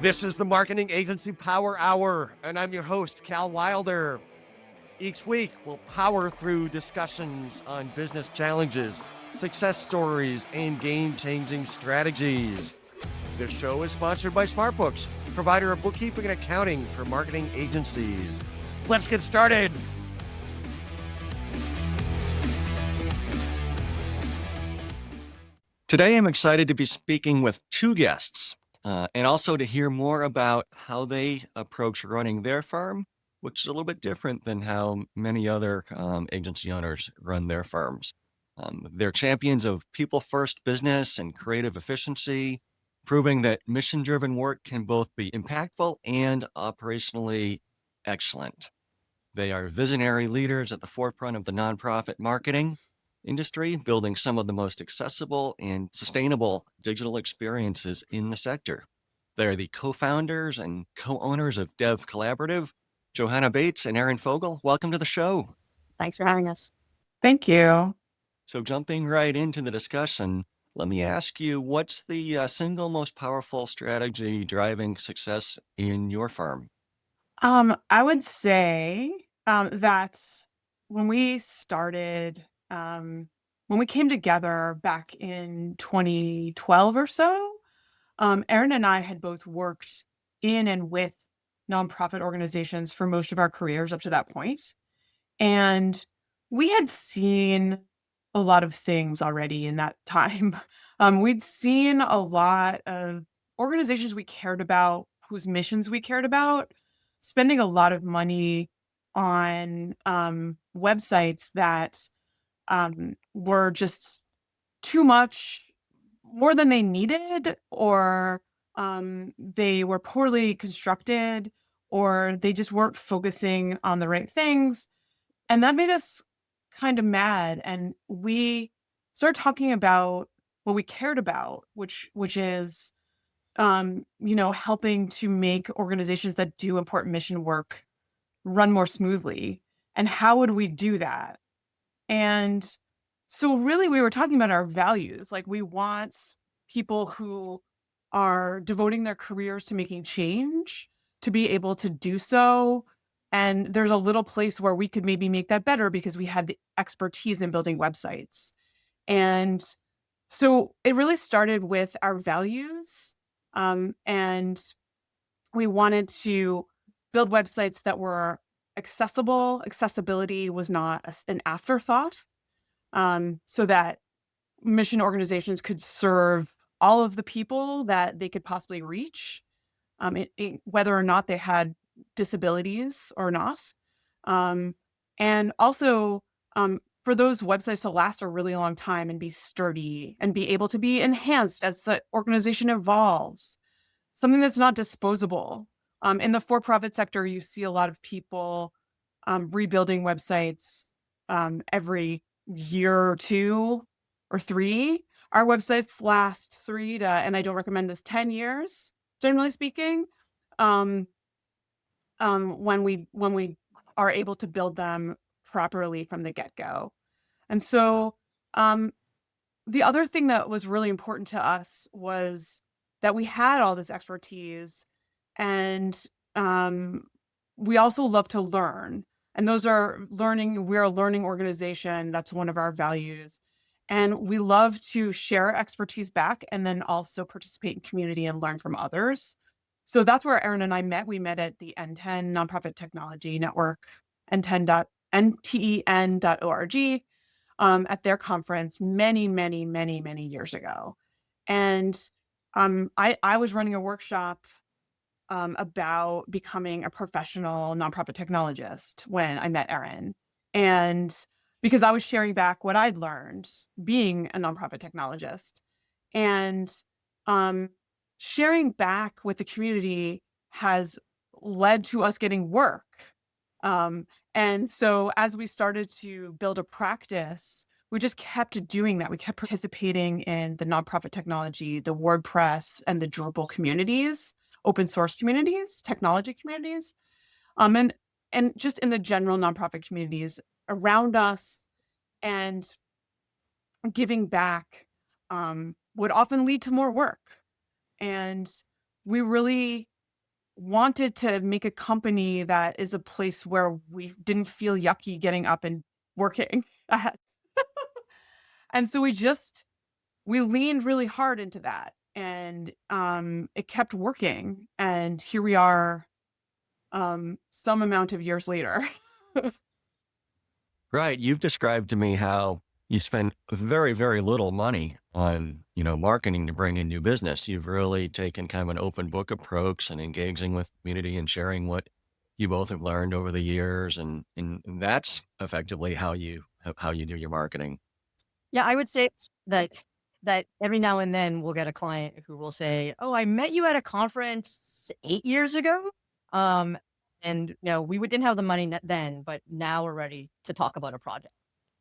This is the Marketing Agency Power Hour, and I'm your host, Cal Wilder. Each week, we'll power through discussions on business challenges, success stories, and game-changing strategies. This show is sponsored by SmartBooks, provider of bookkeeping and accounting for marketing agencies. Let's get started. Today, I'm excited to be speaking with two guests. And also to hear more about how they approach running their firm, which is a little bit different than how many other agency owners run their firms. They're champions of people-first business and creative efficiency, proving that mission-driven work can both be impactful and operationally excellent. They are visionary leaders at the forefront of the nonprofit marketing industry, building some of the most accessible and sustainable digital experiences in the sector. They're the co-founders and co-owners of DevCollaborative, Johanna and Erin Fogel. Welcome to the show. Thanks for having us. Thank you. So jumping right into the discussion, let me ask you, what's the single most powerful strategy driving success in your firm? I would say that when we started, when we came together back in 2012 or so, Erin and I had both worked in and with nonprofit organizations for most of our careers up to that point. And we had seen a lot of things already in that time. We'd seen a lot of organizations we cared about, whose missions we cared about, spending a lot of money on websites that were just too much, more than they needed, or they were poorly constructed, or they just weren't focusing on the right things. And that made us kind of mad. And we started talking about what we cared about, which is helping to make organizations that do important mission work run more smoothly. And how would we do that? And so really we were talking about our values. Like, we want people who are devoting their careers to making change to be able to do so. And there's a little place where we could maybe make that better because we had the expertise in building websites. And so it really started with our values. And we wanted to build websites that were accessible. Accessibility was not an afterthought, so that mission organizations could serve all of the people that they could possibly reach, whether or not they had disabilities or not. And also for those websites to last a really long time and be sturdy and be able to be enhanced as the organization evolves. Something that's not disposable. In the for-profit sector, you see a lot of people rebuilding websites every year or 2 or 3. Our websites last 3 to, and I don't recommend this, 10 years, generally speaking, when we are able to build them properly from the get-go. And so the other thing that was really important to us was that we had all this expertise, and we also love to learn. And we're a learning organization. That's one of our values. And we love to share expertise back and then also participate in community and learn from others. So that's where Erin and I met. We met at the N10 Nonprofit Technology Network, nten.org, at their conference many years ago. And I was running a workshop about becoming a professional nonprofit technologist when I met Erin. And because I was sharing back what I'd learned being a nonprofit technologist, and sharing back with the community has led to us getting work. And so as we started to build a practice, we just kept doing that. We kept participating in the nonprofit technology, the WordPress, and the Drupal communities, open source communities, technology communities, and just in the general nonprofit communities around us. And giving back would often lead to more work. And we really wanted to make a company that is a place where we didn't feel yucky getting up and working at. And so we leaned really hard into that, and it kept working. And here we are, some amount of years later. Right. You've described to me how you spend very, very little money on, marketing to bring in new business. You've really taken kind of an open book approach and engaging with community and sharing what you both have learned over the years. And that's effectively how you do your marketing. Yeah, I would say that every now and then we'll get a client who will say, "Oh, I met you at a conference 8 years ago." Um, and we didn't have the money then, but now we're ready to talk about a project.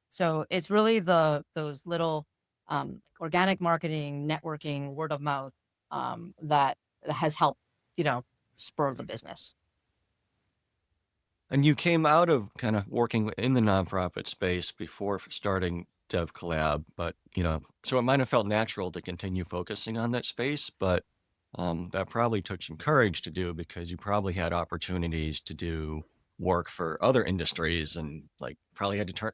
So it's really those little organic marketing, networking, word of mouth that has helped, you know, spur the business. And you came out of kind of working in the nonprofit space before starting DevCollab, but so it might have felt natural to continue focusing on that space, but that probably took some courage to do because you probably had opportunities to do work for other industries and like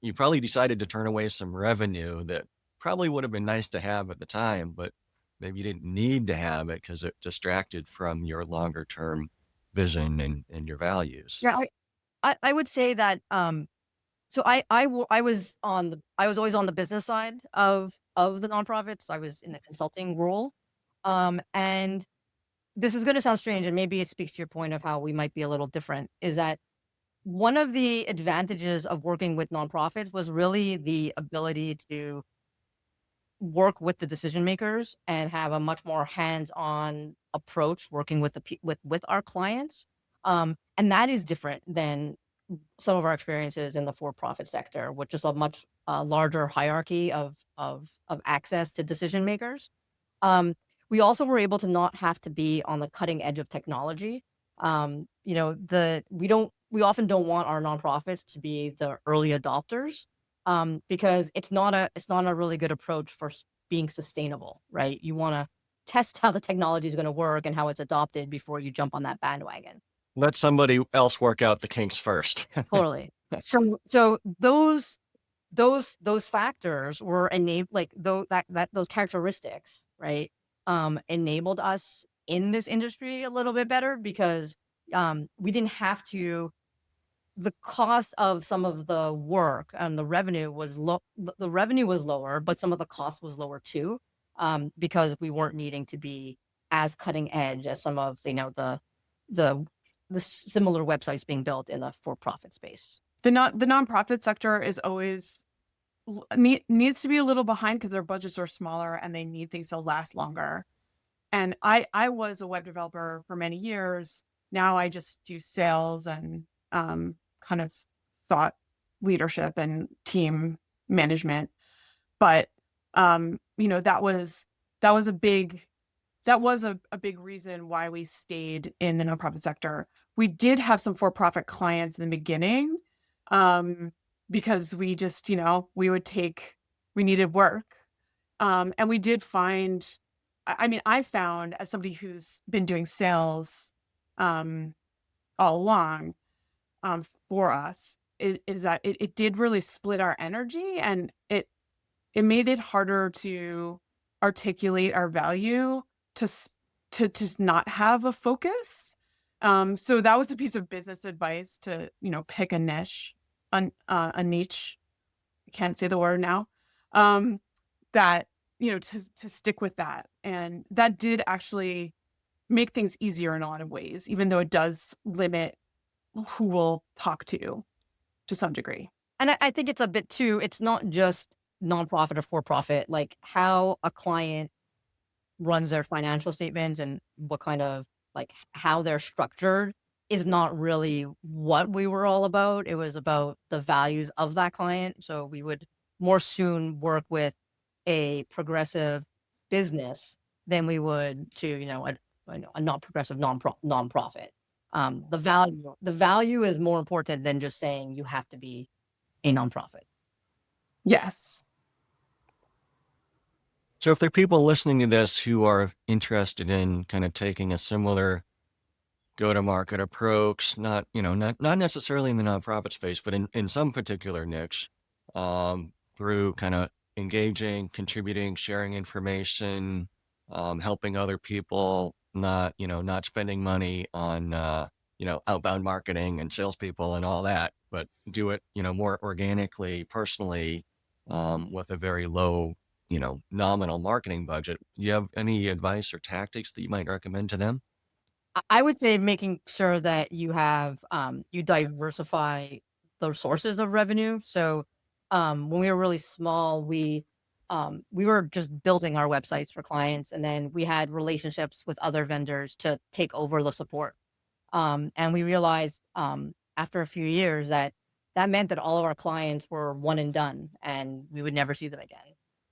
you probably decided to turn away some revenue that probably would have been nice to have at the time, but maybe you didn't need to have it because it distracted from your longer term vision and your values. Yeah, I would say that so I was always on the business side of the nonprofits. I was in the consulting role. And this is going to sound strange, and maybe it speaks to your point of how we might be a little different, is that one of the advantages of working with nonprofits was really the ability to work with the decision makers and have a much more hands-on approach working with with our clients. And that is different than some of our experiences in the for-profit sector, which is a much larger hierarchy of access to decision makers. Um, we also were able to not have to be on the cutting edge of technology. We often don't want our nonprofits to be the early adopters, because it's not a really good approach for being sustainable, right? You want to test how the technology is going to work and how it's adopted before you jump on that bandwagon. Let somebody else work out the kinks first. Totally. So those factors were enabled, like those characteristics, right? Enabled us in this industry a little bit better because we didn't have to. The cost of some of the work and the revenue was low. The revenue was lower, but some of the cost was lower too, because we weren't needing to be as cutting edge as some of the the similar websites being built in the for profit space. The nonprofit sector is always needs to be a little behind because their budgets are smaller and they need things to last longer. And I was a web developer for many years. Now I just do sales and kind of thought leadership and team management. But that was a big a big reason why we stayed in the nonprofit sector. We did have some for-profit clients in the beginning, um, because we just, we needed work. And we did find, I found as somebody who's been doing sales um, all along, for us, is that it did really split our energy, and it made it harder to articulate our value to just not have a focus. So that was a piece of business advice to, pick a niche. I can't say the word now. Um, that, to stick with that. And that did actually make things easier in a lot of ways, even though it does limit who we'll talk to some degree. And I think it's a bit too, it's not just nonprofit or for profit, like how a client runs their financial statements and what kind of like how they're structured is not really what we were all about. It was about the values of that client. So we would more soon work with a progressive business than we would to, a not progressive nonprofit. The value is more important than just saying you have to be a nonprofit. Yes. So if there are people listening to this who are interested in kind of taking a similar go-to-market approach, not necessarily in the nonprofit space, but in some particular niche, through kind of engaging, contributing, sharing information, helping other people, not spending money on, outbound marketing and salespeople and all that, but do it, more organically, personally, with a very low, nominal marketing budget. Do you have any advice or tactics that you might recommend to them? I would say making sure that you have you diversify the sources of revenue. So when we were really small, we were just building our websites for clients, and then we had relationships with other vendors to take over the support. And we realized after a few years that that meant that all of our clients were one and done, and we would never see them again.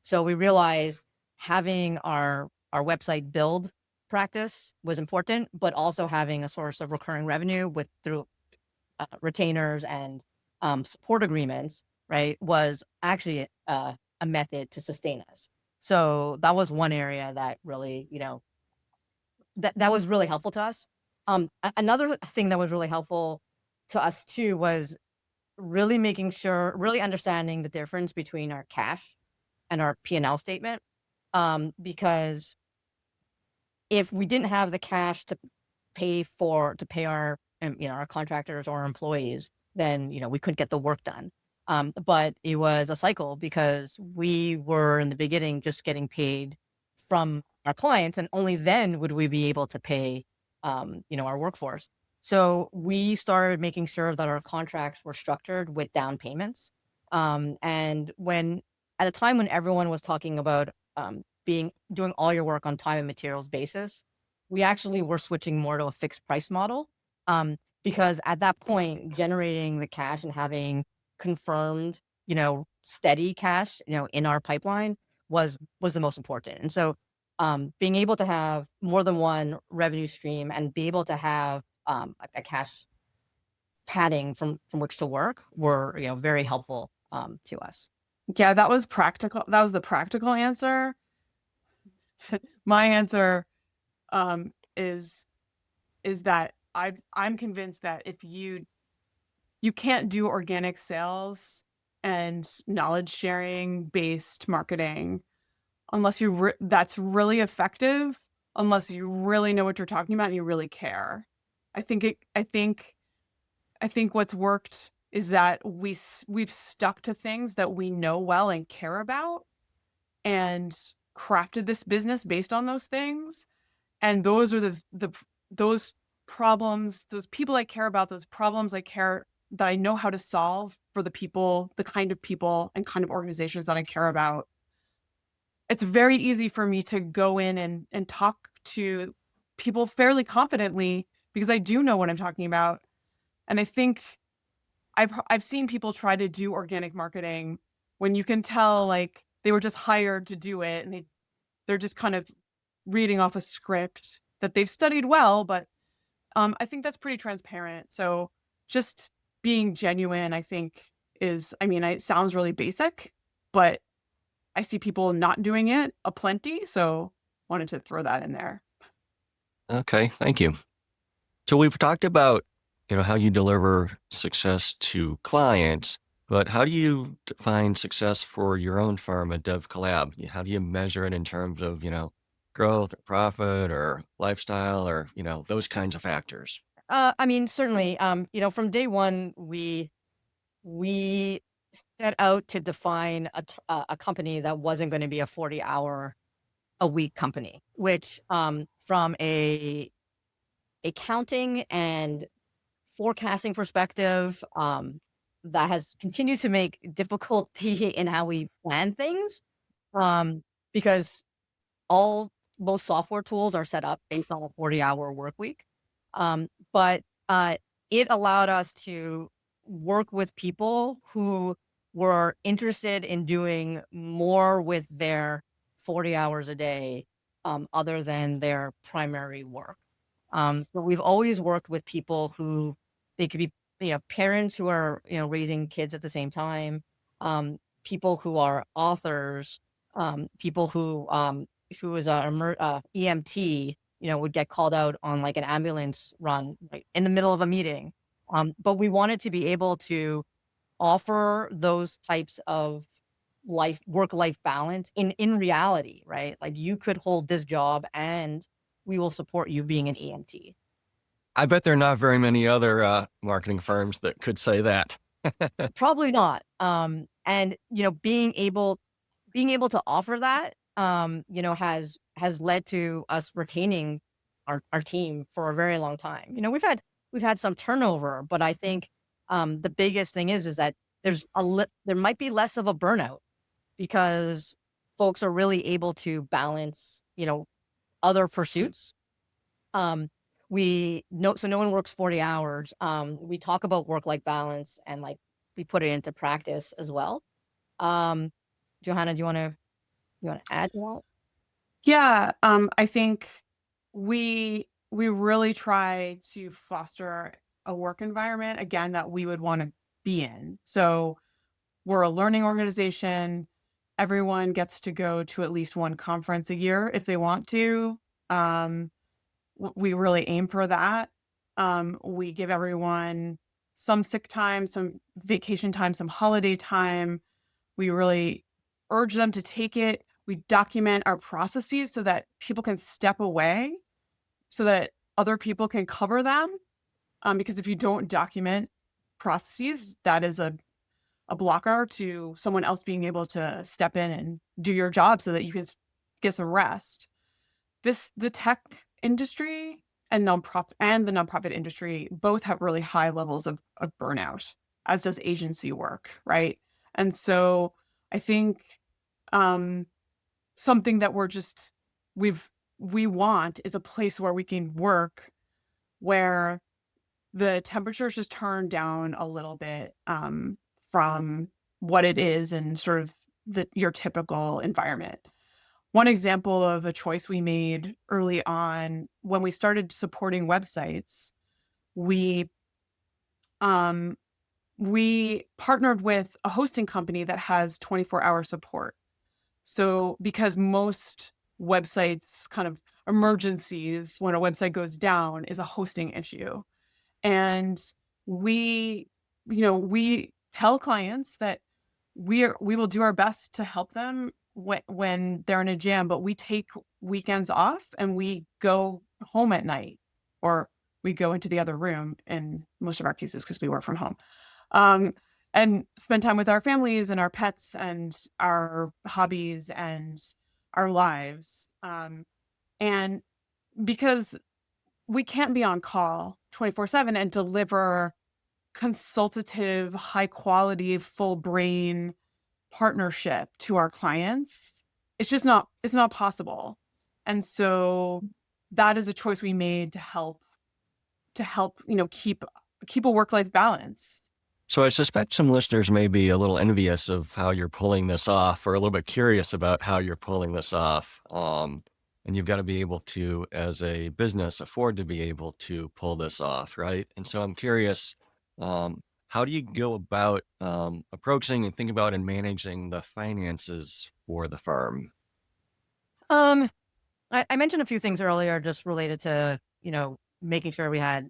So we realized having our website build practice was important, but also having a source of recurring revenue with through retainers and support agreements, right, was actually a method to sustain us. So that was one area that really, that was really helpful to us. Another thing that was really helpful to us too was really making sure, really understanding the difference between our cash and our P&L statement. Because if we didn't have the cash to pay our our contractors or our employees, then we couldn't get the work done. But it was a cycle because we were in the beginning just getting paid from our clients, and only then would we be able to pay our workforce. So we started making sure that our contracts were structured with down payments. And when at a time when everyone was talking about being doing all your work on time and materials basis, we actually were switching more to a fixed price model. Because at that point, generating the cash and having confirmed, steady cash, in our pipeline was the most important. And so being able to have more than one revenue stream and be able to have a cash padding from which to work were, very helpful to us. Yeah, that was practical. That was the practical answer. My answer is that I'm convinced that if you can't do organic sales and knowledge sharing based marketing unless that's really effective, unless you really know what you're talking about and you really care. I think what's worked is that we've stuck to things that we know well and care about and crafted this business based on those things. And those are those problems, those people I care about, those problems I care that I know how to solve for the people, the kind of people and kind of organizations that I care about. It's very easy for me to go in and talk to people fairly confidently because I do know what I'm talking about. And I think I've seen people try to do organic marketing when you can tell like they were just hired to do it and they're just kind of reading off a script that they've studied well, but I think that's pretty transparent. So just being genuine, I think it sounds really basic, but I see people not doing it aplenty. So wanted to throw that in there. Okay, thank you. So we've talked about, how you deliver success to clients, but how do you define success for your own firm at DevCollab? How do you measure it in terms of, growth or profit or lifestyle or, those kinds of factors? Certainly, from day one, we set out to define a company that wasn't going to be a 40-hour a week company, which from a accounting and forecasting perspective, that has continued to make difficulty in how we plan things, because all most software tools are set up based on a 40-hour work week. But it allowed us to work with people who were interested in doing more with their 40 hours a day, other than their primary work. So we've always worked with people who they could be, parents who are, raising kids at the same time, people who are authors, people who is a EMT, would get called out on like an ambulance run right in the middle of a meeting. But we wanted to be able to offer those types of work-life balance in reality, right? Like you could hold this job and we will support you being an EMT. I bet there are not very many other marketing firms that could say that. Probably not. And being able to offer that, has led to us retaining our team for a very long time. We've had some turnover, but I think the biggest thing is that there might be less of a burnout because folks are really able to balance, other pursuits. Um, so no one works 40 hours. We talk about work-life balance and like we put it into practice as well. Um, Johanna, do you want to add to that? Yeah, I think we really try to foster a work environment again that we would want to be in. So we're a learning organization. Everyone gets to go to at least one conference a year if they want to. Um, we really aim for that. We give everyone some sick time, some vacation time, some holiday time. We really urge them to take it. We document our processes so that people can step away, so that other people can cover them. Because if you don't document processes, that is a blocker to someone else being able to step in and do your job so that you can get some rest. The tech industry and the nonprofit industry both have really high levels of burnout, as does agency work, right? And so I think um, something that we want is a place where we can work where the temperature's just turned down a little bit from what it is and sort of your typical environment. One example of a choice we made early on when we started supporting websites, we um, we partnered with a hosting company that has 24-hour support. So because most websites kind of emergencies when a website goes down is a hosting issue. And we, we tell clients that we will do our best to help them when they're in a jam, but we take weekends off and we go home at night, or we go into the other room in most of our cases because we work from home, um, and spend time with our families and our pets and our hobbies and our lives. And because we can't be on call 24/7 and deliver consultative, high quality, full brain partnership to our clients. It's not possible. And so that is a choice we made to help, keep a work-life balance. So I suspect some listeners may be a little envious of how you're pulling this off, or a little bit curious about how you're pulling this off. And you've got to be able to, as a business, afford to be able to pull this off, right? And so I'm curious, how do you go about approaching and think about and managing the finances for the firm? Um, I mentioned a few things earlier just related to, making sure we had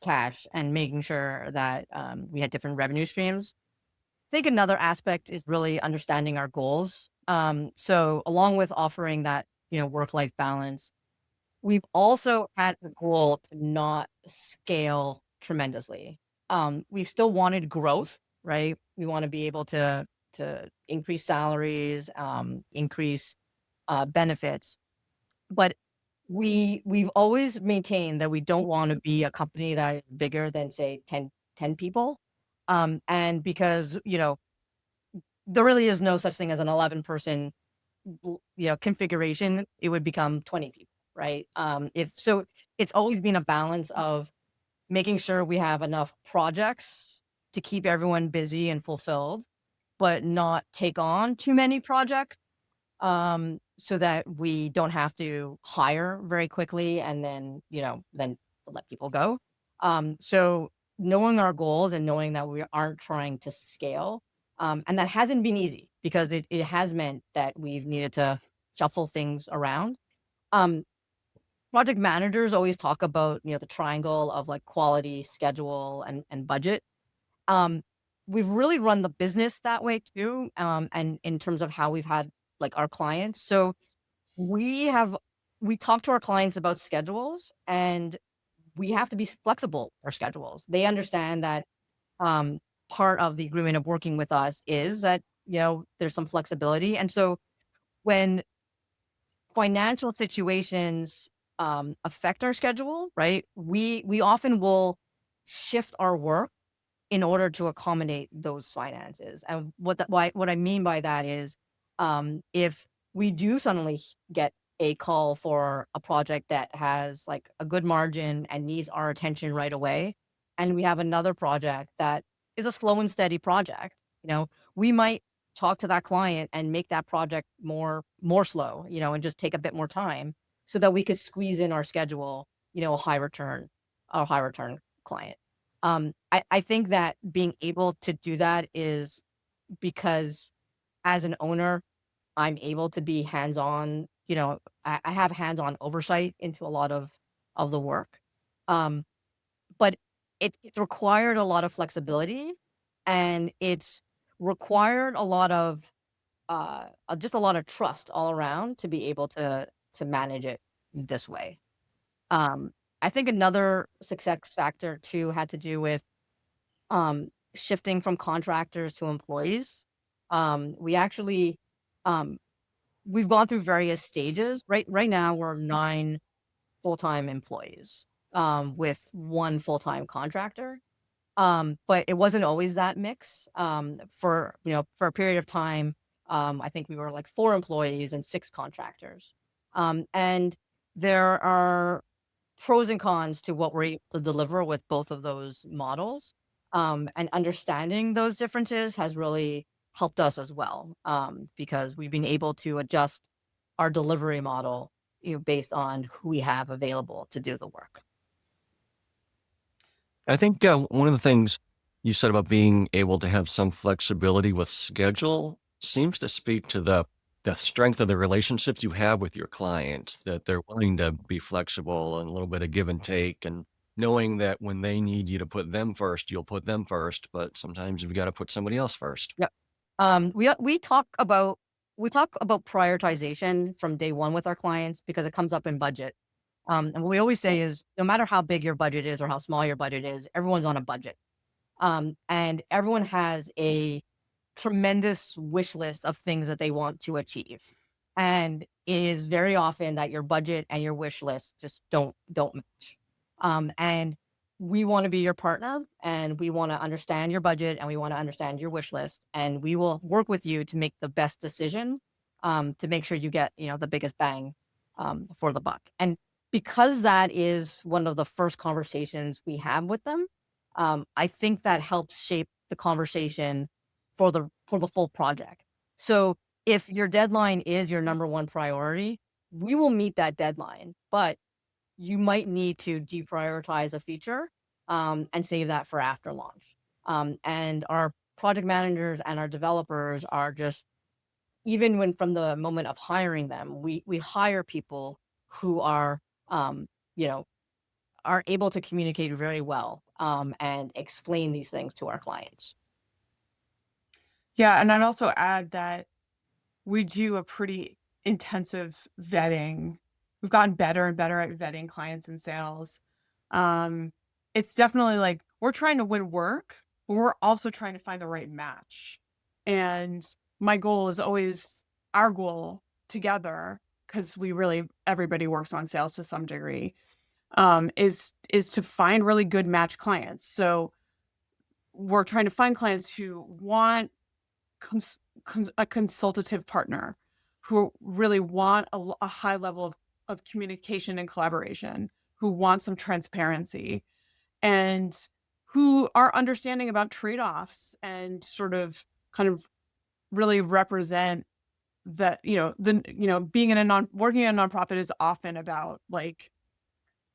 cash and making sure that we had different revenue streams. I think another aspect is really understanding our goals. So along with offering that, work-life balance, we've also had the goal to not scale tremendously. We still wanted growth, right? We want to be able to increase salaries, increase benefits, but we've always maintained that we don't want to be a company that is bigger than say 10 people. And because, there really is no such thing as an 11-person, configuration, it would become 20 people, right? If so, it's always been a balance of making sure we have enough projects to keep everyone busy and fulfilled, but not take on too many projects, so that we don't have to hire very quickly and then let people go. So knowing our goals and knowing that we aren't trying to scale, and that hasn't been easy because it has meant that we've needed to shuffle things around. Um, project managers always talk about, the triangle of like quality, schedule, and budget. Um, we've really run the business that way too, and in terms of how we've had like our clients. So we have we talk to our clients about schedules, and we have to be flexible with our schedules. They understand that um, part of the agreement of working with us is that there's some flexibility, and so when financial situations affect our schedule, right? We often will shift our work in order to accommodate those finances. And what I mean by that is, if we do suddenly get a call for a project that has like a good margin and needs our attention right away, and we have another project that is a slow and steady project, we might talk to that client and make that project more slow, and just take a bit more time so that we could squeeze in our schedule, a high return client. I think that being able to do that is because as an owner, I'm able to be hands-on, I have hands-on oversight into a lot of the work. Um, but it's required a lot of flexibility, and it's required a lot of just a lot of trust all around to be able to manage it this way. Um, I think another success factor too had to do with shifting from contractors to employees. We actually um, we've gone through various stages. Right now, we're 9 full-time employees with 1 full-time contractor. But it wasn't always that mix. For a period of time, I think we were like 4 employees and 6 contractors. And there are pros and cons to what we're able to deliver with both of those models. And understanding those differences has really helped us as well, because we've been able to adjust our delivery model, based on who we have available to do the work. I think one of the things you said about being able to have some flexibility with schedule seems to speak to the strength of the relationships you have with your clients, that they're willing to be flexible and a little bit of give and take, and knowing that when they need you to put them first, you'll put them first, but sometimes you've got to put somebody else first. Yep. We talk about prioritization from day one with our clients because it comes up in budget. And what we always say is, no matter how big your budget is or how small your budget is, everyone's on a budget. And everyone has a tremendous wish list of things that they want to achieve. And it is very often that your budget and your wish list just don't match. And we want to be your partner, and we want to understand your budget, and we want to understand your wish list, and we will work with you to make the best decision, to make sure you get the biggest bang for the buck. And because that is one of the first conversations we have with them, I think that helps shape the conversation for the full project. So if your deadline is your number one priority, we will meet that deadline, but you might need to deprioritize a feature, and save that for after launch. And our project managers and our developers are just, even when from the moment of hiring them, we hire people who um, you know are able to communicate very well, and explain these things to our clients. Yeah, and I'd also add that we do a pretty intensive vetting. We've gotten better and better at vetting clients and sales. Um, it's definitely like we're trying to win work, but we're also trying to find the right match. And my goal is always our goal together, because everybody works on sales to some degree, is to find really good match clients. So we're trying to find clients who want a consultative partner, who really want a high level of communication and collaboration, who want some transparency, and who are understanding about trade-offs and sort of kind of really represent that, being in a working in a nonprofit is often about like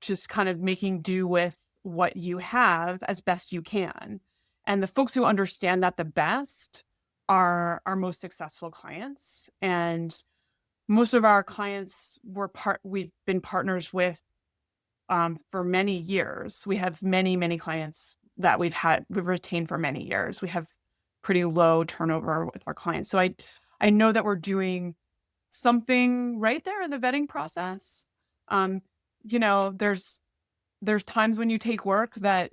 just kind of making do with what you have as best you can. And the folks who understand that the best are our most successful clients. And most of our clients we've been partners with for many years. We have many, many clients that we've retained for many years. We have pretty low turnover with our clients. So I know that we're doing something right there in the vetting process. Um, there's times when you take work that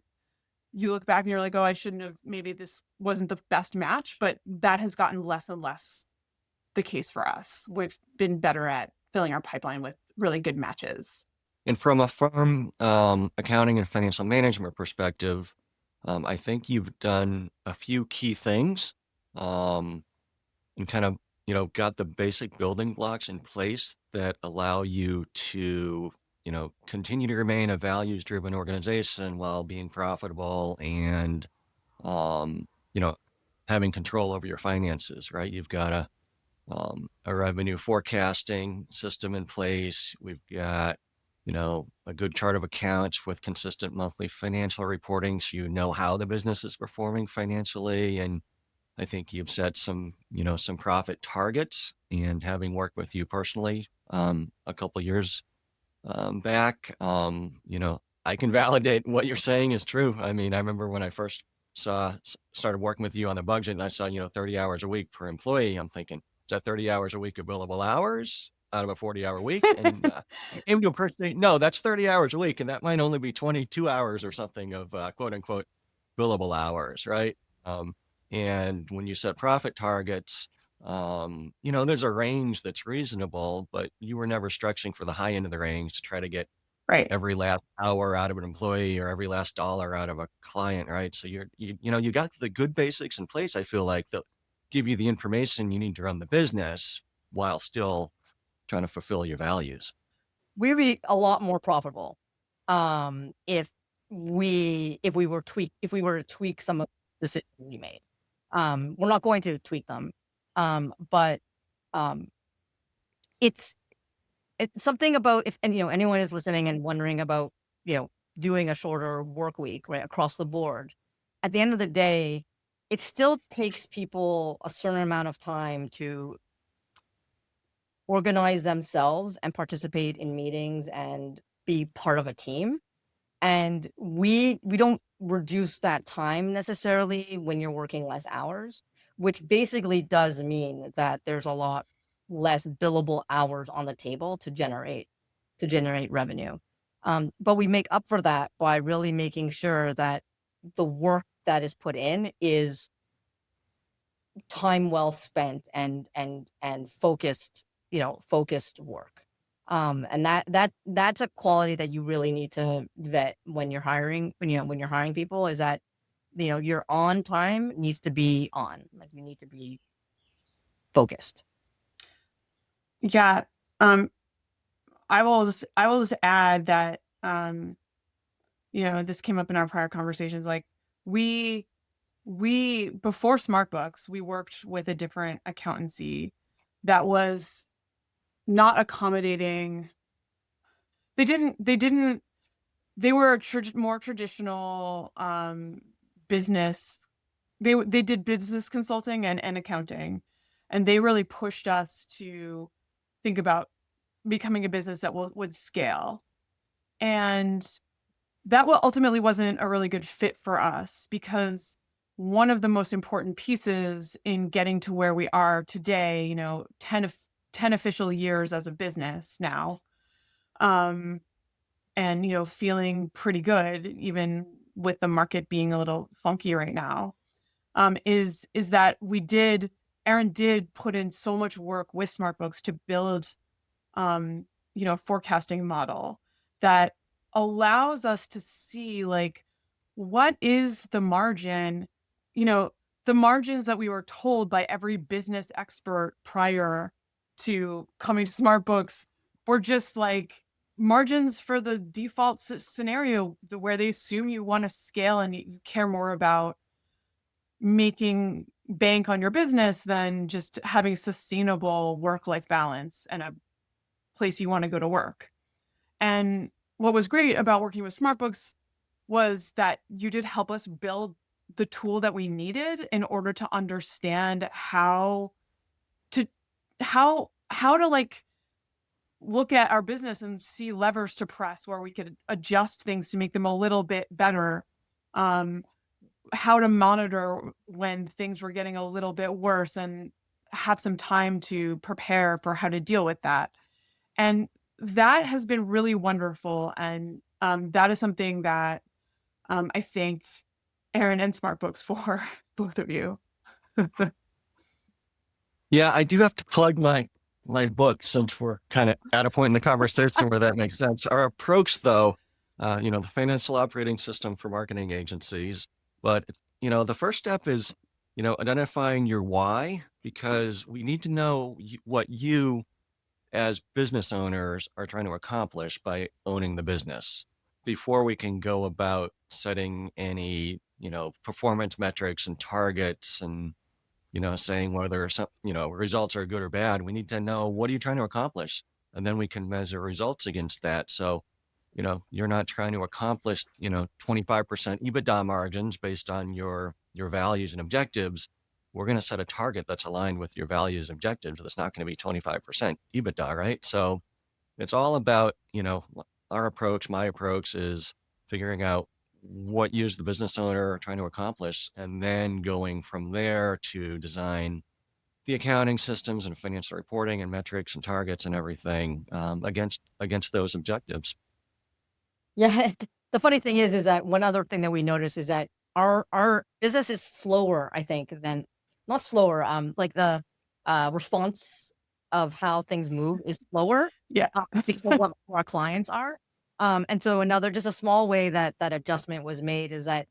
you look back and you're like, oh, I shouldn't have, maybe this wasn't the best match, but that has gotten less and less the case for us. We've been better at filling our pipeline with really good matches. And from a firm accounting and financial management perspective, I think you've done a few key things and kind of, got the basic building blocks in place that allow you to, continue to remain a values-driven organization while being profitable and, um, you know, having control over your finances, right? You've got a revenue forecasting system in place. We've got, a good chart of accounts with consistent monthly financial reporting, so you know how the business is performing financially. And I think you've set some profit targets. And having worked with you personally a couple years back, I can validate what you're saying is true. I mean, I remember when I first started working with you on the budget, and I saw 30 hours a week per employee. I'm thinking, is that 30 hours a week of billable hours out of a 40-hour week? And came to a person, no, that's 30 hours a week, and that might only be 22 hours or something of quote unquote billable hours, right? Um, and when you set profit targets, there's a range that's reasonable, but you were never stretching for the high end of the range to try to get Right. every last hour out of an employee or every last dollar out of a client, right? So you got the good basics in place. I feel like that give you the information you need to run the business while still trying to fulfill your values. We'd be a lot more profitable if if we were to tweak some of the decisions we made. We're not going to tweak them, but um, it's it's something about if and anyone is listening and wondering about doing a shorter work week right across the board. At the end of the day, it still takes people a certain amount of time to organize themselves and participate in meetings and be part of a team. And we don't reduce that time necessarily when you're working less hours, which basically does mean that there's a lot less billable hours on the table to generate revenue. But we make up for that by really making sure that the work that is put in is time well spent and focused work. And that's a quality that you really need to vet when you're hiring when you're hiring people, is that your on time needs to be on, like you need to be focused. Yeah. I will just add that this came up in our prior conversations. Like we before SmartBooks, we worked with a different accountancy that was not accommodating. They were a more traditional business. They did business consulting and accounting, and they really pushed us to think about becoming a business that would scale. And that ultimately wasn't a really good fit for us, because one of the most important pieces in getting to where we are today, 10 official years as a business now, and feeling pretty good even with the market being a little funky right now, is that Erin did put in so much work with SmartBooks to build a forecasting model that allows us to see, like, what is the margin, the margins that we were told by every business expert prior to coming to SmartBooks were just like margins for the default scenario, where they assume you want to scale and you care more about making bank on your business than just having sustainable work-life balance and a place you want to go to work. And what was great about working with SmartBooks was that you did help us build the tool that we needed in order to understand how to like look at our business and see levers to press where we could adjust things to make them a little bit better. How to monitor when things were getting a little bit worse and have some time to prepare for how to deal with that. And that has been really wonderful. And that is something that I thank Erin and SmartBooks for, both of you. Yeah, I do have to plug my book since we're kind of at a point in the conversation where that makes sense. Our approach, though, the financial operating system for marketing agencies, but the first step is, identifying your why, because we need to know what you as business owners are trying to accomplish by owning the business before we can go about setting any, performance metrics and targets and saying whether some, results are good or bad. We need to know, what are you trying to accomplish? And then we can measure results against that. So, you're not trying to accomplish, 25% EBITDA margins based on your values and objectives. We're going to set a target that's aligned with your values and objectives. That's not going to be 25% EBITDA, right? So it's all about, our approach, my approach is figuring out what you as the business owner are trying to accomplish, and then going from there to design the accounting systems and financial reporting and metrics and targets and everything against those objectives. Yeah. The funny thing is that one other thing that we notice is that our business is slower, I think, than not slower, like the response of how things move is slower Yeah. because of what our clients are. And so another, just a small way that that adjustment was made is that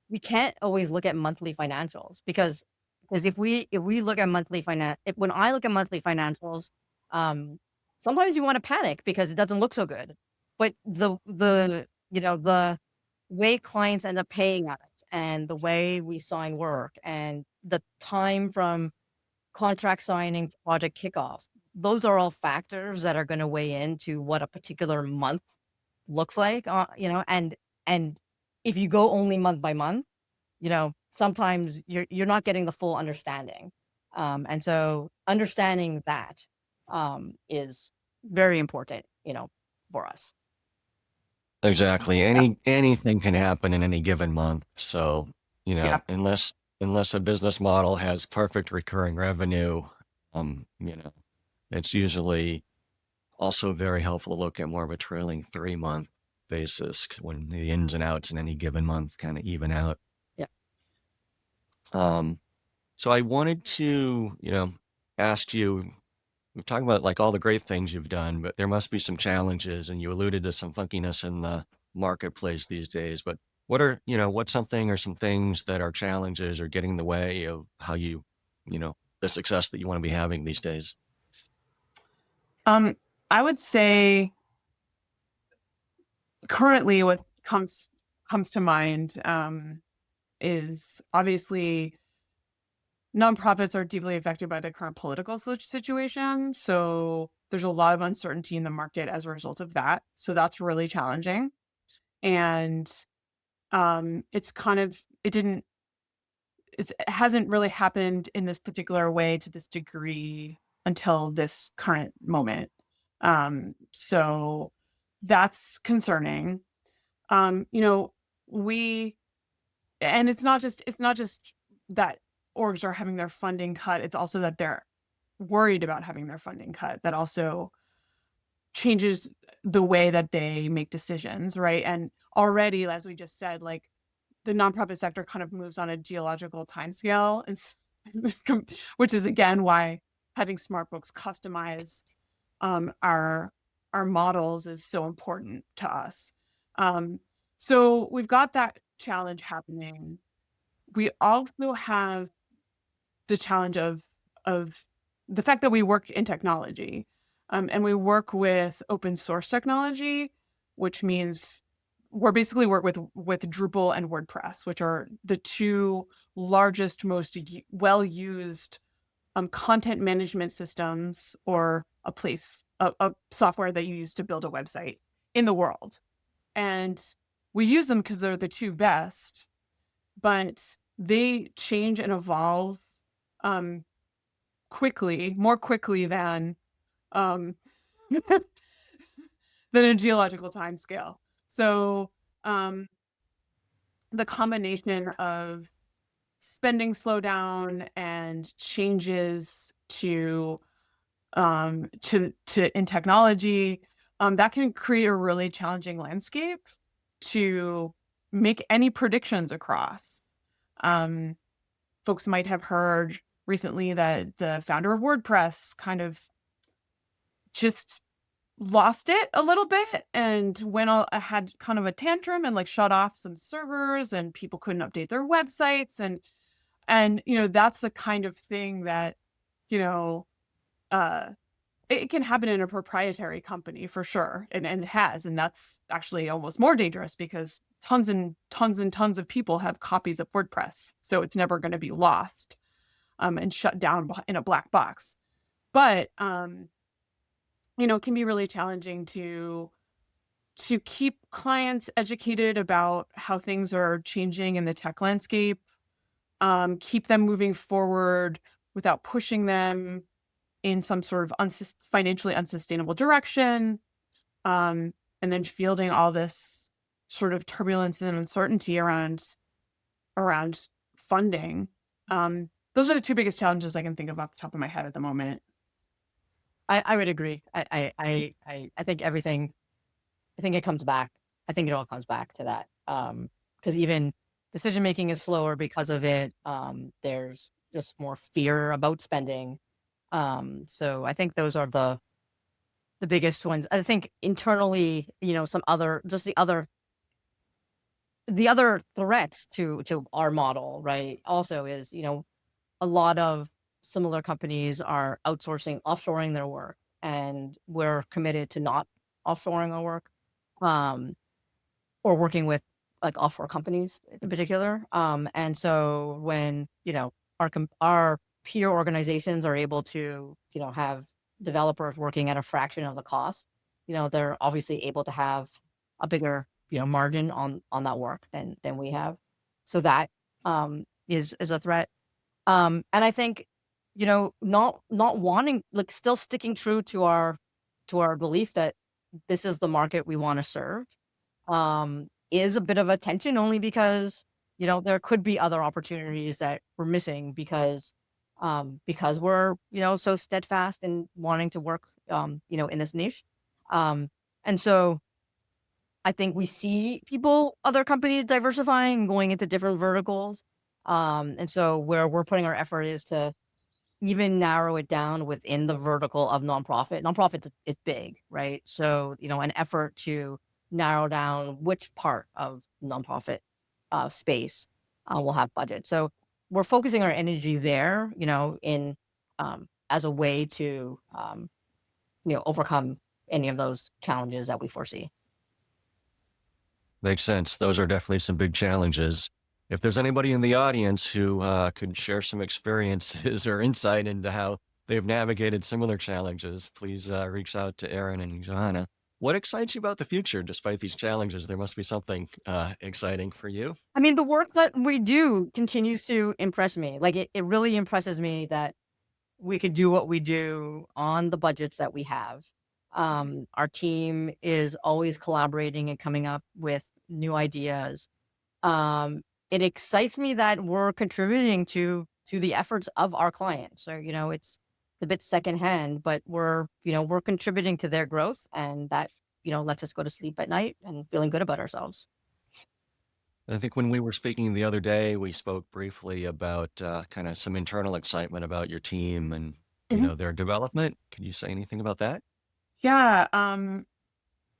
we can't always look at monthly financials because if we look at when I look at monthly financials, um, sometimes you want to panic because it doesn't look so good. But the way clients end up paying us and the way we sign work and the time from contract signing to project kickoff, those are all factors that are going to weigh into what a particular month looks like. And if you go only month by month, sometimes you're not getting the full understanding. And so understanding that is very important, for us. Exactly. Anything can happen in any given month. So, Yeah. unless a business model has perfect recurring revenue, it's usually also very helpful to look at more of a trailing 3-month basis when the ins and outs in any given month kind of even out. Yeah. So I wanted to, ask you, we've talked about like all the great things you've done, but there must be some challenges, and you alluded to some funkiness in the marketplace these days. But what's something or some things that are challenges or getting in the way of how the success that you want to be having these days? I would say currently what comes to mind is obviously nonprofits are deeply affected by the current political situation. So there's a lot of uncertainty in the market as a result of that. So that's really challenging. And it's kind of it hasn't really happened in this particular way to this degree until this current moment. So that's concerning. We and it's not just that orgs are having their funding cut, it's also that they're worried about having their funding cut. That also changes the way that they make decisions, right? And already, as we just said, like the nonprofit sector kind of moves on a geological timescale, and which is again why having SmartBooks customize our models is so important to us. So we've got that challenge happening. We also have the challenge of the fact that we work in technology, and we work with open source technology, which means we're basically work with Drupal and WordPress, which are the two largest, most well used content management systems, or a software that you use to build a website in the world. And we use them because they're the two best, but they change and evolve more quickly than um, than a geological time scale. So the combination of spending slowdown and changes to in technology, that can create a really challenging landscape to make any predictions across. Um, Folks might have heard recently that the founder of WordPress kind of just lost it a little bit and had kind of a tantrum and like shut off some servers, and people couldn't update their websites, and that's the kind of thing that you know uh it can happen in a proprietary company for sure, and it has, and that's actually almost more dangerous because tons and tons and tons of people have copies of WordPress, so it's never going to be lost and shut down in a black box. But it can be really challenging to keep clients educated about how things are changing in the tech landscape, keep them moving forward without pushing them in some sort of financially unsustainable direction, and then fielding all this sort of turbulence and uncertainty around funding. Those are the two biggest challenges I can think of off the top of my head at the moment. I would agree. I think everything. I think it comes back. I think it all comes back to that. Because even decision making is slower because of it. There's just more fear about spending. So I think those are the biggest ones. I think internally, some other the other threats to our model, right? Also is, a lot of similar companies are outsourcing, offshoring their work, and we're committed to not offshoring our work, or working with like offshore companies in particular. And so when our peer organizations are able to have developers working at a fraction of the cost, they're obviously able to have a bigger margin on that work than we have. So that is a threat. And I think not wanting, like, still sticking true to our belief that this is the market we want to serve, is a bit of a tension, only because there could be other opportunities that we're missing because we're so steadfast in wanting to work in this niche. And so I think we see other companies diversifying and going into different verticals. And so where we're putting our effort is to even narrow it down within the vertical of nonprofit. Nonprofit is big, right? So, an effort to narrow down which part of nonprofit space will have budget. So we're focusing our energy there, in as a way to, overcome any of those challenges that we foresee. Makes sense. Those are definitely some big challenges. If there's anybody in the audience who could share some experiences or insight into how they've navigated similar challenges, please reach out to Erin and Johanna. What excites you about the future despite these challenges? There must be something exciting for you. I mean, the work that we do continues to impress me. Like, it really impresses me that we could do what we do on the budgets that we have. Our team is always collaborating and coming up with new ideas. It excites me that we're contributing to the efforts of our clients. So, it's a bit secondhand, but we're contributing to their growth, and that, lets us go to sleep at night and feeling good about ourselves. I think when we were speaking the other day, we spoke briefly about kind of some internal excitement about your team and Mhm. their development. Can you say anything about that? Yeah,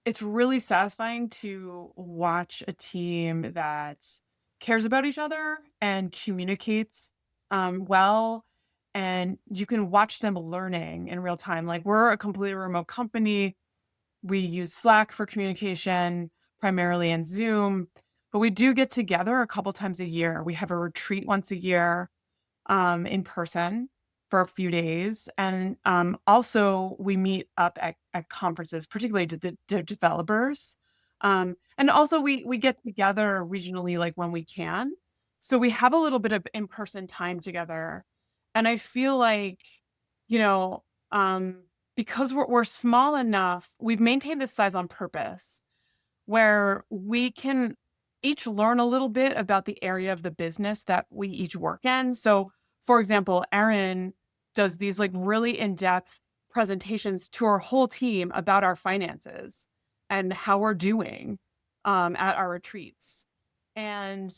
it's really satisfying to watch a team that cares about each other and communicates well, and you can watch them learning in real time. Like, we're a completely remote company. We use Slack for communication primarily, and Zoom, but we do get together a couple times a year. We have a retreat once a year in person for a few days. And also, we meet up at conferences, particularly to the developers. And also, we get together regionally, like when we can. So we have a little bit of in person time together. And I feel like, you know, um, because we're small enough, we've maintained this size on purpose, where we can each learn a little bit about the area of the business that we each work in. So, for example, Erin does these like really in-depth presentations to our whole team about our finances and how we're doing at our retreats. And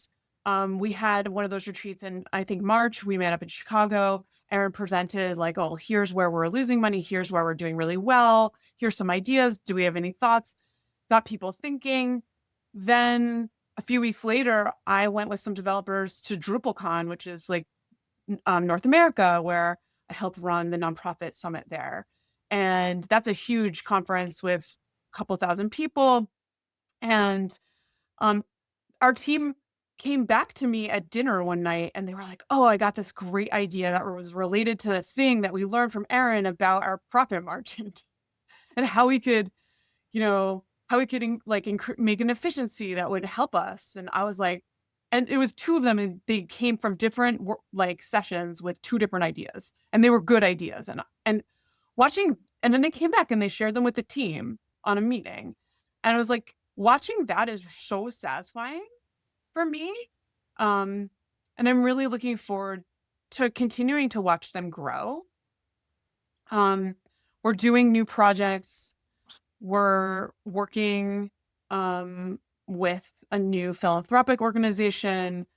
we had one of those retreats in, I think, March. We met up in Chicago. Erin presented like, oh, here's where we're losing money. Here's where we're doing really well. Here's some ideas. Do we have any thoughts? Got people thinking. Then a few weeks later, I went with some developers to DrupalCon, which is like North America, where I helped run the nonprofit summit there. And that's a huge conference with a couple thousand people. And um, our team came back to me at dinner one night and they were like, oh, I got this great idea that was related to the thing that we learned from Erin about our profit margin and how we could, you know, how we could make an efficiency that would help us. And I was like, and it was two of them, and they came from different like sessions with two different ideas, and they were good ideas. And watching, and then they came back and they shared them with the team on a meeting, and I was like, watching that is so satisfying for me. And I'm really looking forward to continuing to watch them grow. We're doing new projects. We're working with a new philanthropic organization.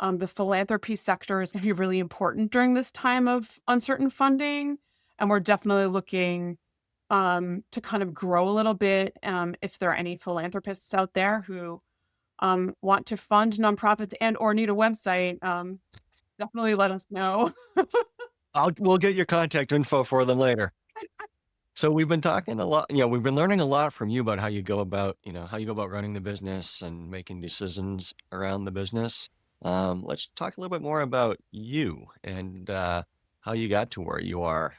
The philanthropy sector is going to be really important during this time of uncertain funding. And we're definitely looking to kind of grow a little bit. If there are any philanthropists out there who want to fund nonprofits and or need a website, definitely let us know. We'll get your contact info for them later. So we've been talking a lot, we've been learning a lot from you about how you go about, running the business and making decisions around the business. Let's talk a little bit more about you and how you got to where you are.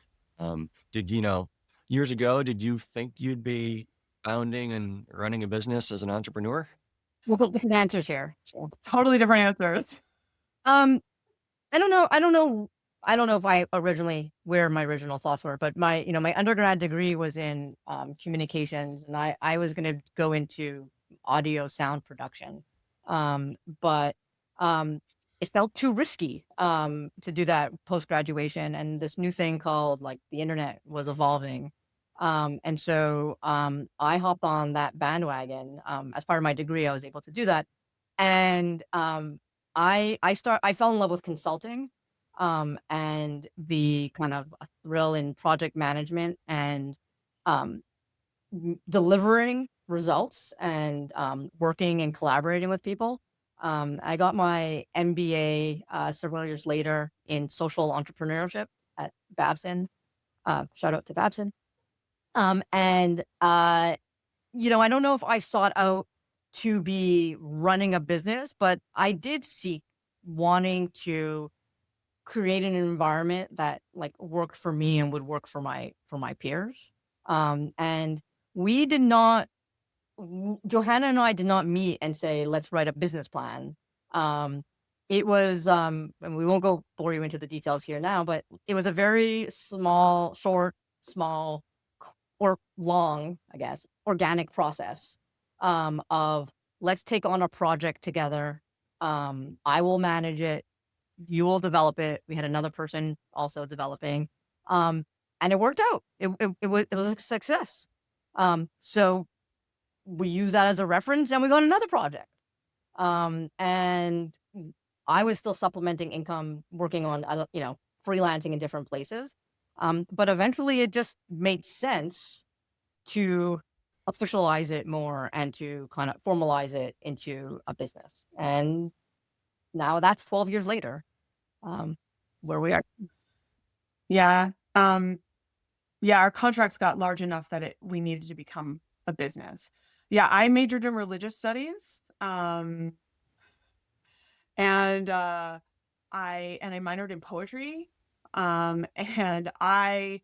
Years ago, did you think you'd be founding and running a business as an entrepreneur? We'll put different answers here. Totally different answers. Um, I don't know. I don't know if I originally where my original thoughts were, but my undergrad degree was in communications, and I was going to go into audio sound production, but it felt too risky to do that post graduation, and this new thing called like the internet was evolving, and so I hopped on that bandwagon. As part of my degree, I was able to do that, and I fell in love with consulting, and the kind of thrill in project management and delivering results and working and collaborating with people. I got my MBA several years later in social entrepreneurship at Babson. Shout out to Babson. And I don't know if I sought out to be running a business, but I did seek wanting to create an environment that like worked for me and would work for my peers. And we did not, Johanna and I did not meet and say, let's write a business plan. It was, and we won't go bore you into the details here now, but it was a very small or long, I guess, organic process of let's take on a project together. I will manage it. You will develop it. We had another person also developing, and it worked out. It was a success. So we use that as a reference, and we got another project. And I was still supplementing income, working on freelancing in different places. But eventually, it just made sense to officialize it more and to kind of formalize it into a business. And now that's 12 years later, where we are. Yeah. Our contracts got large enough that we needed to become a business. Yeah, I majored in religious studies. And I minored in poetry. And I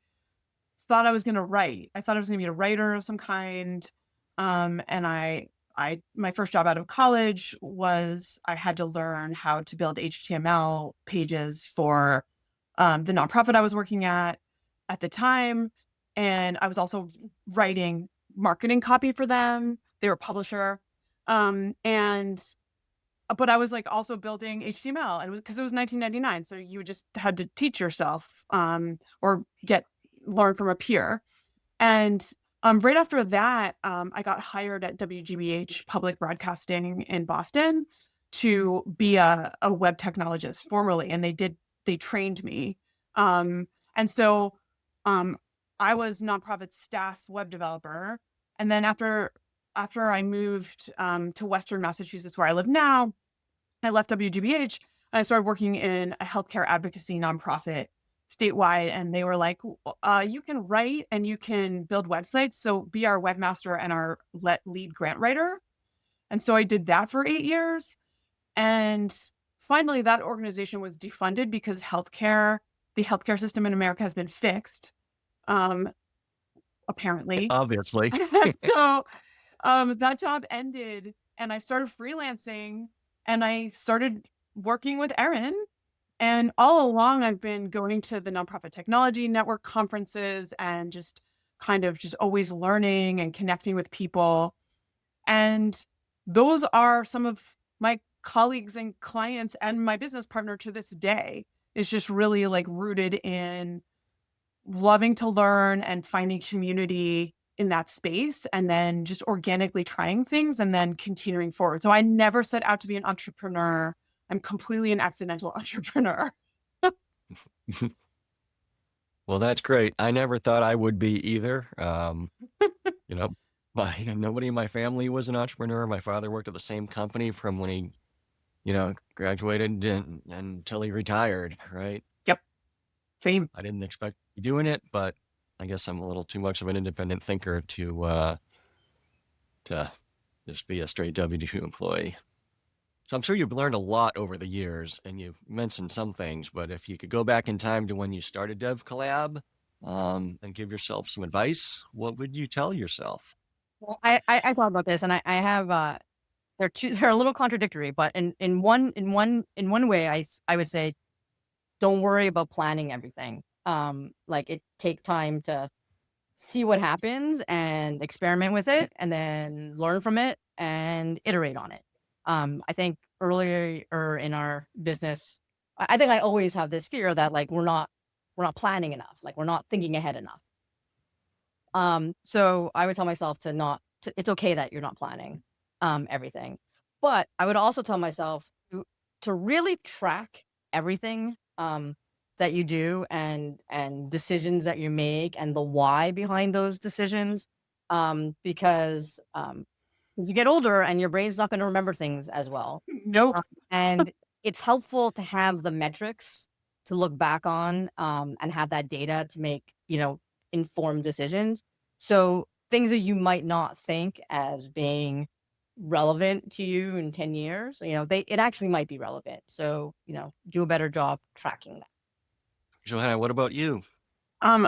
thought I was going to write. I thought I was going to be a writer of some kind. And my first job out of college was I had to learn how to build HTML pages for the nonprofit I was working at the time. and I was also writing marketing copy for them. They were a publisher. And but I was like also building HTML, and because it was 1999, so you just had to teach yourself or learn from a peer. And right after that, I got hired at WGBH Public Broadcasting in Boston to be a web technologist formerly, and they trained me. And so um, I was nonprofit staff web developer, and then after I moved to Western Massachusetts, where I live now, I left WGBH and I started working in a healthcare advocacy nonprofit statewide. And they were like, you can write and you can build websites. So be our webmaster and our lead grant writer. And so I did that for 8 years. And finally, that organization was defunded because the healthcare system in America has been fixed, apparently. Obviously. So that job ended and I started freelancing and I started working with Erin. And all along, I've been going to the Nonprofit Technology Network conferences and just kind of just always learning and connecting with people. And those are some of my colleagues and clients and my business partner to this day is just really like rooted in loving to learn and finding community in that space and then just organically trying things and then continuing forward. So I never set out to be an entrepreneur. I'm completely an accidental entrepreneur. Well, that's great. I never thought I would be either. You know, nobody in my family was an entrepreneur. My father worked at the same company from when he, graduated until he retired, right? Yep. Same. I didn't expect to be doing it, but I guess I'm a little too much of an independent thinker to just be a straight W-2 employee. So I'm sure you've learned a lot over the years, and you've mentioned some things, but if you could go back in time to when you started DevCollab, and give yourself some advice, what would you tell yourself? Well, I thought about this, and I have they're a little contradictory, but in one way, I would say don't worry about planning everything. Like it take time to see what happens and experiment with it, and then learn from it and iterate on it. I think earlier or in our business, I think I always have this fear that like we're not planning enough, like we're not thinking ahead enough. So I would tell myself it's okay that you're not planning everything. But I would also tell myself to really track everything that you do and decisions that you make and the why behind those decisions. Because as you get older and your brain's not going to remember things as well. Nope. And it's helpful to have the metrics to look back on and have that data to make, informed decisions. So things that you might not think as being relevant to you in 10 years, it actually might be relevant. So, do a better job tracking that. Johanna, what about you? I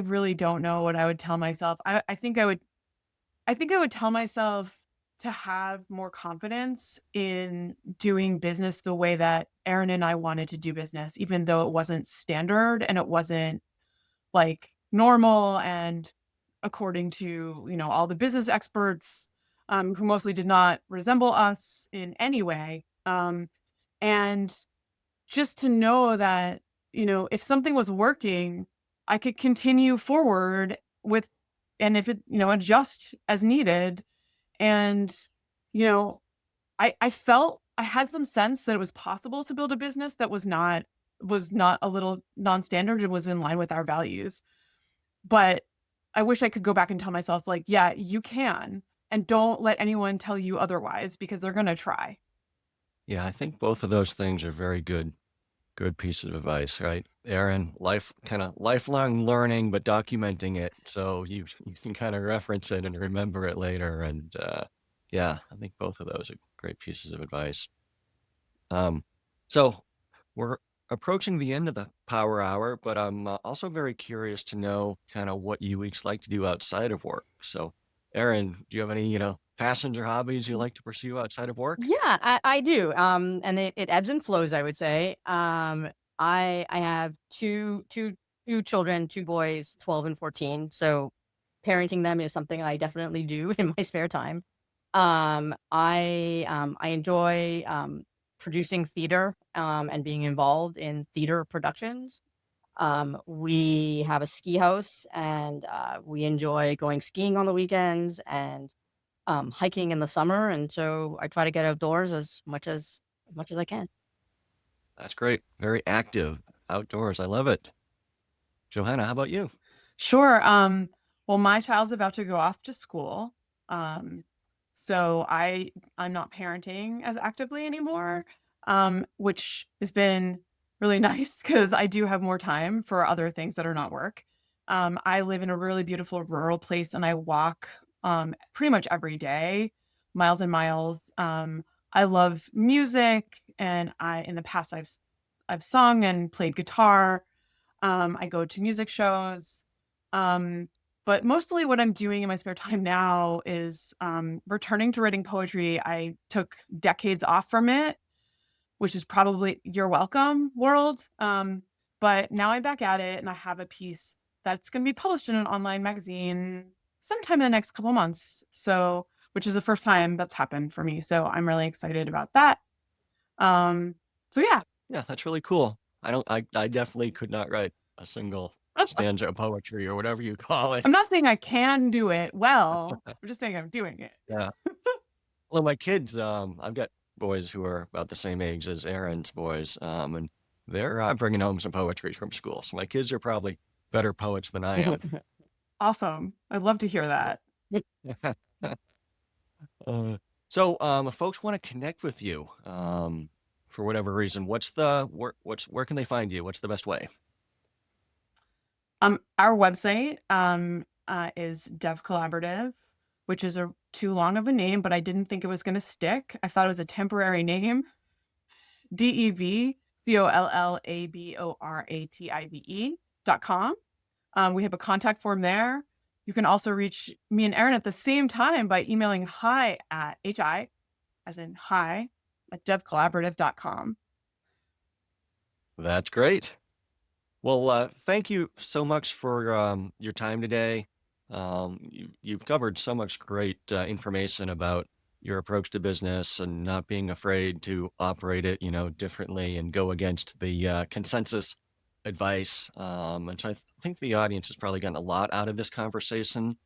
really don't know what I would tell myself. I think I would tell myself to have more confidence in doing business the way that Erin and I wanted to do business, even though it wasn't standard and it wasn't like normal and according to, all the business experts who mostly did not resemble us in any way. And just to know that, if something was working, I could continue forward with, and if it, adjust as needed. And, you know, I felt I had some sense that it was possible to build a business that was not a little non-standard. It was in line with our values. But I wish I could go back and tell myself, like, yeah, you can. And don't let anyone tell you otherwise because they're going to try. Yeah, I think both of those things are very good pieces of advice, right? Erin, lifelong learning, but documenting it so you can kind of reference it and remember it later. And yeah, I think both of those are great pieces of advice. So we're approaching the end of the power hour, but I'm also very curious to know kind of what you each like to do outside of work. So, Erin, do you have any, passions or hobbies you like to pursue outside of work? Yeah, I do. And it ebbs and flows, I would say. I have two two children, two boys, 12 and 14. So parenting them is something I definitely do in my spare time. I enjoy producing theater and being involved in theater productions. We have a ski house, and we enjoy going skiing on the weekends and hiking in the summer. And so I try to get outdoors as much as I can. That's great. Very active outdoors. I love it. Johanna, how about you? Sure. Well, my child's about to go off to school. Um, so I'm not parenting as actively anymore, which has been really nice because I do have more time for other things that are not work. I live in a really beautiful rural place and I walk pretty much every day, miles and miles. I love music and in the past I've sung and played guitar. I go to music shows. Um, but mostly what I'm doing in my spare time now is returning to writing poetry. I took decades off from it, which is probably you're welcome, world. But now I'm back at it and I have a piece that's going to be published in an online magazine sometime in the next couple months. So, which is the first time that's happened for me. So I'm really excited about that. Um, so yeah. Yeah, that's really cool. I definitely could not write a single stanza of poetry or whatever you call it. I'm not saying I can do it well. I'm just saying I'm doing it. Yeah. Well, my kids, I've got boys who are about the same age as Erin's boys, and they're bringing home some poetry from school. So my kids are probably better poets than I am. Awesome. I'd love to hear that. Uh, if folks want to connect with you, for whatever reason, where can they find you? What's the best way? Our website is DevCollaborative, which is too long of a name, but I didn't think it was going to stick. I thought it was a temporary name. DevCollaborative.com. We have a contact form there. You can also reach me and Erin at the same time by emailing hi, as in hi, at devcollaborative.com. That's great. Well, thank you so much for your time today. You've covered so much great information about your approach to business and not being afraid to operate it, differently and go against the consensus advice. And so I think the audience has probably gotten a lot out of this conversation.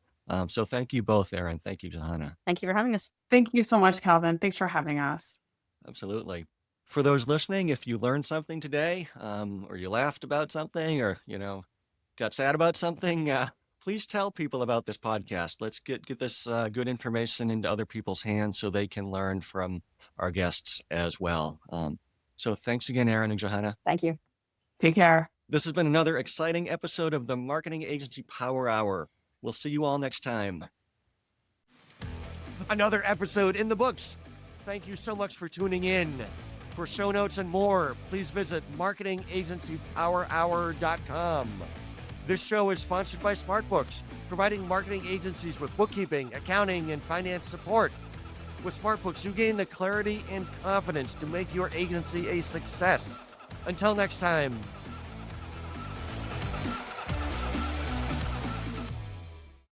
So thank you both, Erin. Thank you, Johanna. Thank you for having us. Thank you so much, Calvin. Thanks for having us. Absolutely. For those listening, if you learned something today, or you laughed about something, or got sad about something, please tell people about this podcast. Let's get this good information into other people's hands so they can learn from our guests as well. So thanks again, Erin and Johanna. Thank you. Take care. This has been another exciting episode of the Marketing Agency Power Hour. We'll see you all next time. Another episode in the books. Thank you so much for tuning in. For show notes and more, please visit marketingagencypowerhour.com. This show is sponsored by SmartBooks, providing marketing agencies with bookkeeping, accounting, and finance support. With SmartBooks, you gain the clarity and confidence to make your agency a success. Until next time,